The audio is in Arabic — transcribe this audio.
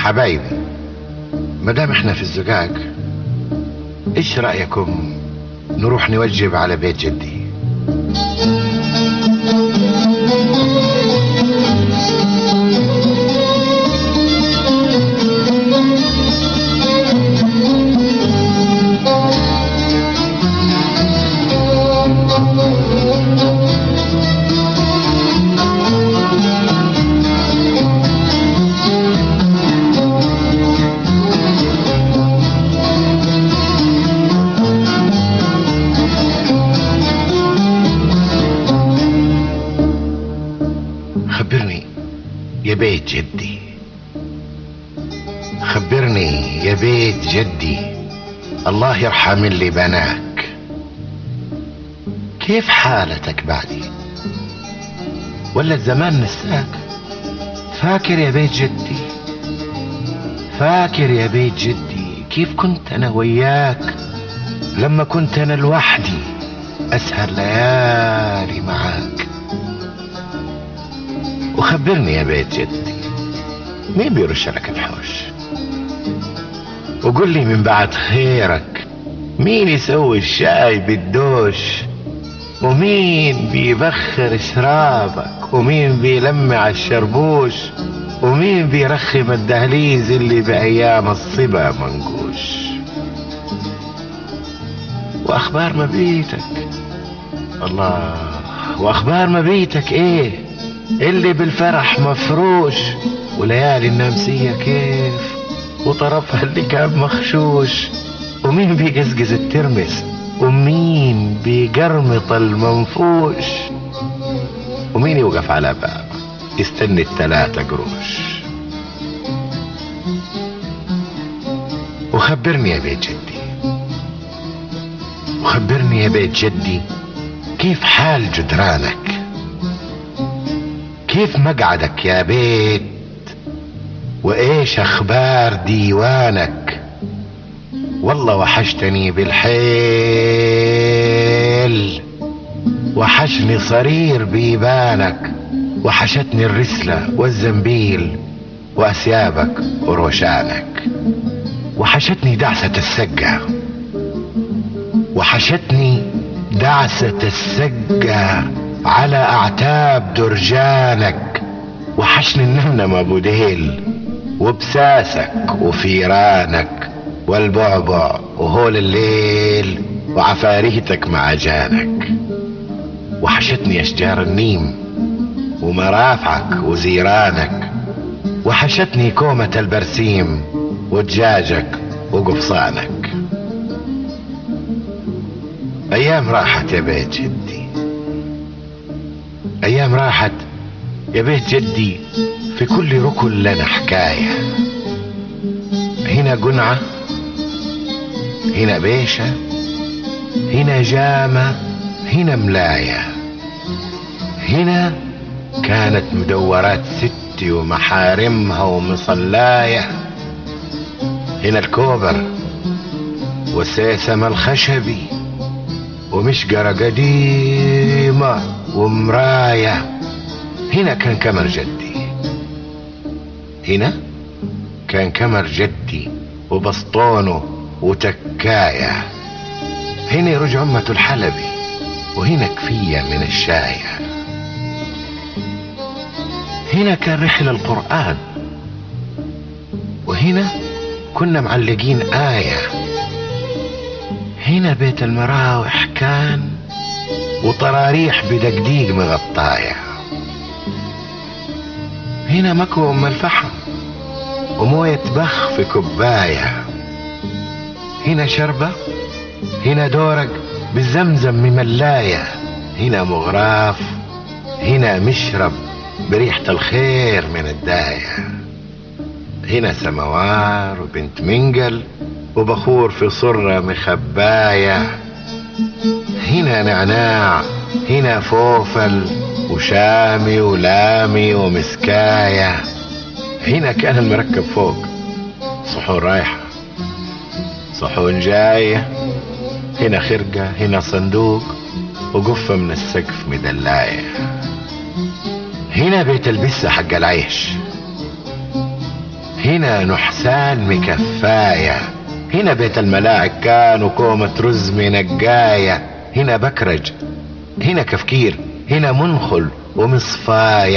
حبايبي، مدام احنا في الزقاق، ايش رأيكم نروح نوجب على بيت جدي؟ خبرني يا بيت جدي، خبرني يا بيت جدي، الله يرحم اللي بناك، كيف حالتك بعدي؟ ولا الزمان نساك؟ فاكر يا بيت جدي، فاكر يا بيت جدي كيف كنت انا وياك لما كنت انا لوحدي اسهر ليالي معاك؟ وخبرني يا بيت جدي، مين بيرش لك الحوش؟ وقول لي من بعد خيرك مين يسوي الشاي بالدوش؟ ومين بيبخر شرابك؟ ومين بيلمع الشربوش؟ ومين بيرخم الدهليز اللي بأيام الصبا منقوش؟ واخبار مبيتك؟ الله، واخبار مبيتك ايه اللي بالفرح مفروش؟ وليالي النمسية كيف وطرفها اللي كان مخشوش؟ ومين بيقزقز الترمس؟ ومين بيقرمط المنفوش؟ ومين يوقف على باب يستني ال3 قروش؟ وخبرني يا بيت جدي، وخبرني يا بيت جدي كيف حال جدرانك؟ كيف مقعدك يا بيت؟ وايش اخبار ديوانك؟ والله وحشتني بالحيل، وحشني صرير بيبانك، وحشتني الرسلة والزنبيل وأثيابك وروشانك، وحشتني دعسة السقة، وحشتني دعسة السقة على أعتاب درجانك، وحشني النمنم أبو ديل وبساسك وفيرانك والبعبع وهول الليل وعفاريتك مع جانك، وحشتني أشجار النيم ومرافعك وزيرانك، وحشتني كومة البرسيم ودجاجك وقفصانك. أيام راحت يا بيت جدي، أيام راحت يا بيت جدي، في كل ركن لنا حكاية، هنا قنعة، هنا بيشة، هنا جامة، هنا ملاية، هنا كانت مدورات ستي ومحارمها ومصلاية، هنا الكوبر والسيسم الخشبي ومشقرة قديمة ومراية، هنا كان كمر جدي، هنا كان كمر جدي وبسطونه وتكاية، هنا يرجع أمة الحلبي، وهنا كفية من الشاية، هنا كان رحل القرآن، وهنا كنا معلقين آية، هنا بيت المراوح كان وطراريح بدقديق مغطاية، هنا مكوى أم الفحم وموية بخ في كوباية، هنا شربة، هنا دورق بالزمزم مملاية، هنا مغراف، هنا مشرب بريحة الخير من الداية، هنا سموار وبنت منقل وبخور في صرة مخباية، هنا نعناع، هنا فوفل وشامي ولامي ومسكاية، هنا كان المركب فوق، صحون رايحة صحون جاية، هنا خرقة، هنا صندوق وقفة من السقف مدلاية، هنا بيت البسة حق العيش، هنا نحسان مكفاية، هنا بيت الملاعب كان وكومة رز منقاية، هنا بكرج، هنا كفكير، هنا منخل ومصفاية.